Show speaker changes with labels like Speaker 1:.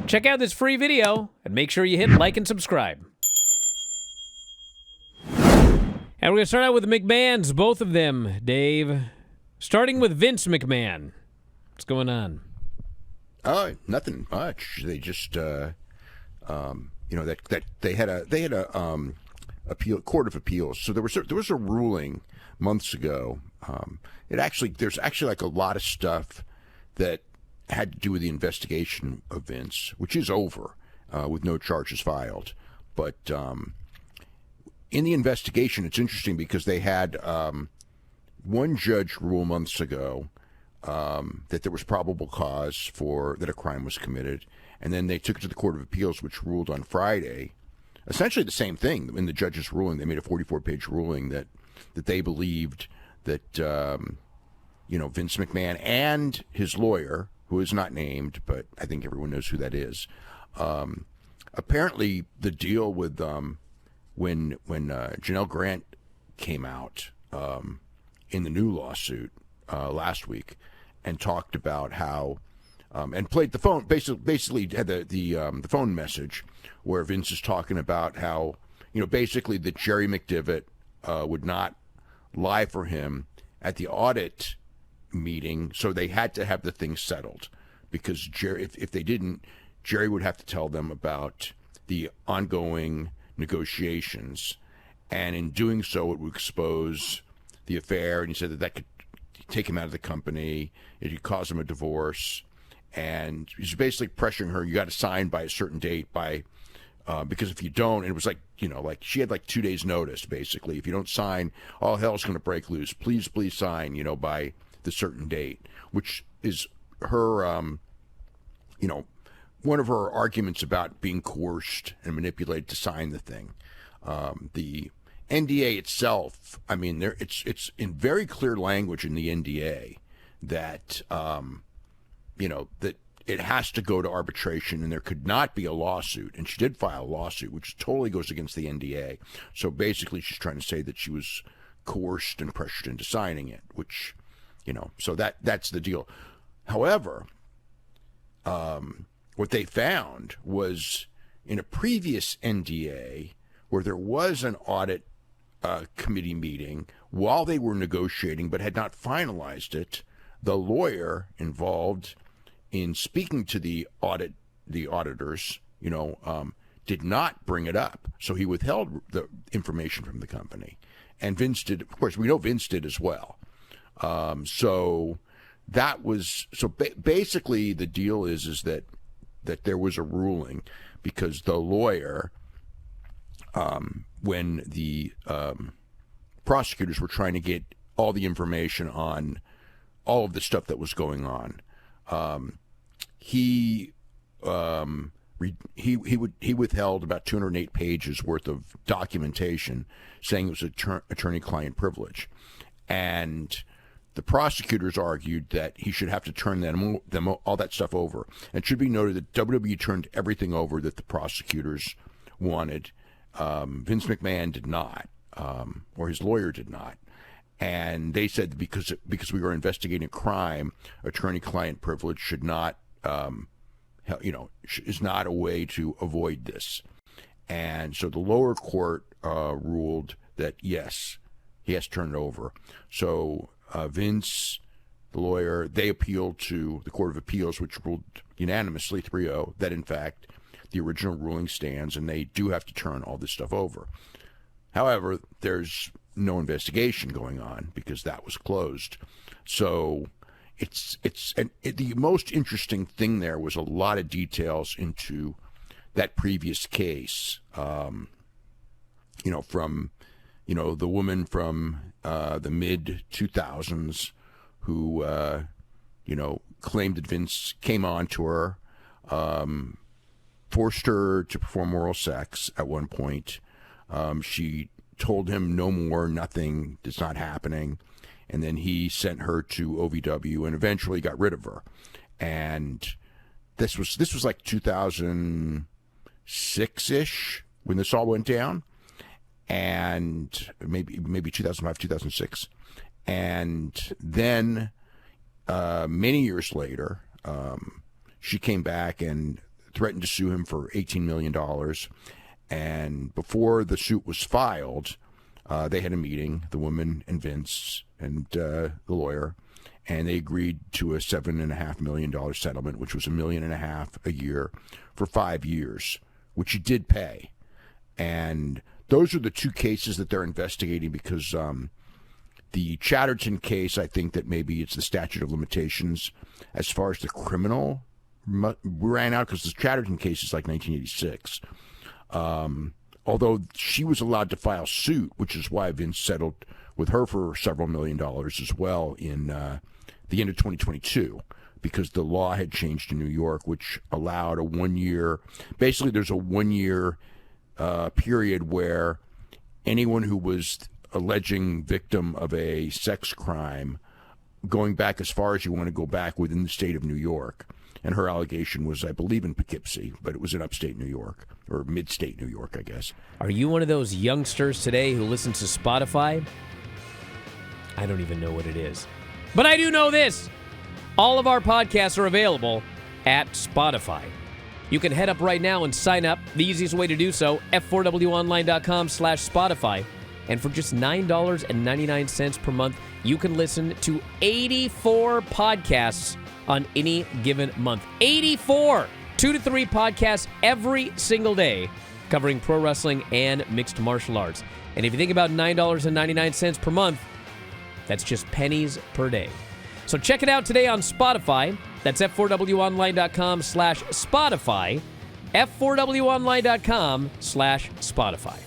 Speaker 1: Check out this free video and make sure you hit like and subscribe. And we're going to start out with the McMahons, both of them, Dave. Starting with Vince McMahon. What's going on?
Speaker 2: Nothing much. They just, that they had a court of appeals. So there was a ruling months ago. There's actually like a lot of stuff that had to do with the investigation of Vince, which is over, with no charges filed. But in the investigation, it's interesting because they had one judge rule months ago that there was probable cause that a crime was committed, and then they took it to the Court of Appeals, which ruled on Friday, essentially the same thing. In the judge's ruling, they made a 44-page ruling that they believed that Vince McMahon and his lawyer, who is not named, but I think everyone knows who that is. Apparently, the deal with when Janelle Grant came out in the new lawsuit last week and talked about how and played the phone, basically had the phone message where Vince is talking about how basically that Jerry McDevitt would not lie for him at the audit meeting, so they had to have the thing settled because Jerry, if they didn't, Jerry would have to tell them about the ongoing negotiations, and in doing so, it would expose the affair. And he said that could take him out of the company, it could cause him a divorce, and he's basically pressuring her. You got to sign by a certain date because if you don't, and it was like she had like 2 days notice basically. If you don't sign, all hell's going to break loose. Please sign, by the certain date, which is her, one of her arguments about being coerced and manipulated to sign the thing. The NDA itself, it's in very clear language in the NDA that, that it has to go to arbitration and there could not be a lawsuit. And she did file a lawsuit, which totally goes against the NDA. So basically she's trying to say that she was coerced and pressured into signing it, which, so that's the deal. However, what they found was in a previous NDA where there was an audit committee meeting while they were negotiating but had not finalized it, the lawyer involved in speaking to the auditors, did not bring it up. So he withheld the information from the company. And Vince did, of course, we know Vince did as well. Basically the deal is that there was a ruling because the lawyer, when the prosecutors were trying to get all the information on all of the stuff that was going on, he withheld about 208 pages worth of documentation, saying it was attorney-client privilege, and the prosecutors argued that he should have to turn them all that stuff over. And it should be noted that WWE turned everything over that the prosecutors wanted. Vince McMahon did not, or his lawyer did not. And they said because we were investigating a crime, attorney-client privilege should not, is not a way to avoid this. And so the lower court ruled that yes, he has to turn it over. So Vince, the lawyer, they appealed to the Court of Appeals, which ruled unanimously 3-0 that in fact the original ruling stands and they do have to turn all this stuff over. However, there's no investigation going on because that was closed. So the most interesting thing there was a lot of details into that previous case. From the woman from the mid 2000s who claimed that Vince came on to her, forced her to perform oral sex at one point. She told him no more, nothing, it's not happening. And then he sent her to OVW and eventually got rid of her. And this was like 2006-ish when this all went down. And maybe 2005, 2006. And then many years later, she came back and threatened to sue him for $18 million. And before the suit was filed, they had a meeting, the woman and Vince and the lawyer, and they agreed to a $7.5 million settlement, which was $1.5 million a year for 5 years, which he did pay. And those are the two cases that they're investigating because the Chatterton case, I think that maybe it's the statute of limitations as far as the criminal ran out because the Chatterton case is like 1986. Although she was allowed to file suit, which is why Vince settled with her for several $1 million as well in the end of 2022, because the law had changed in New York, which allowed a 1 year. Basically, there's a 1 year period where anyone who was alleging victim of a sex crime, going back as far as you want to go back within the state of New York. And her allegation was, I believe, in Poughkeepsie, but it was in upstate New York, or mid-state New York, I guess.
Speaker 1: Are you one of those youngsters today who listens to Spotify? I don't even know what it is. But I do know this. All of our podcasts are available at Spotify. You can head up right now and sign up. The easiest way to do so, f4wonline.com/Spotify. And for just $9.99 per month, you can listen to 84 podcasts on any given month. 84! 2 to 3 podcasts every single day covering pro wrestling and mixed martial arts. And if you think about $9.99 per month, that's just pennies per day. So check it out today on Spotify. That's f4wonline.com/Spotify. f4wonline.com/Spotify.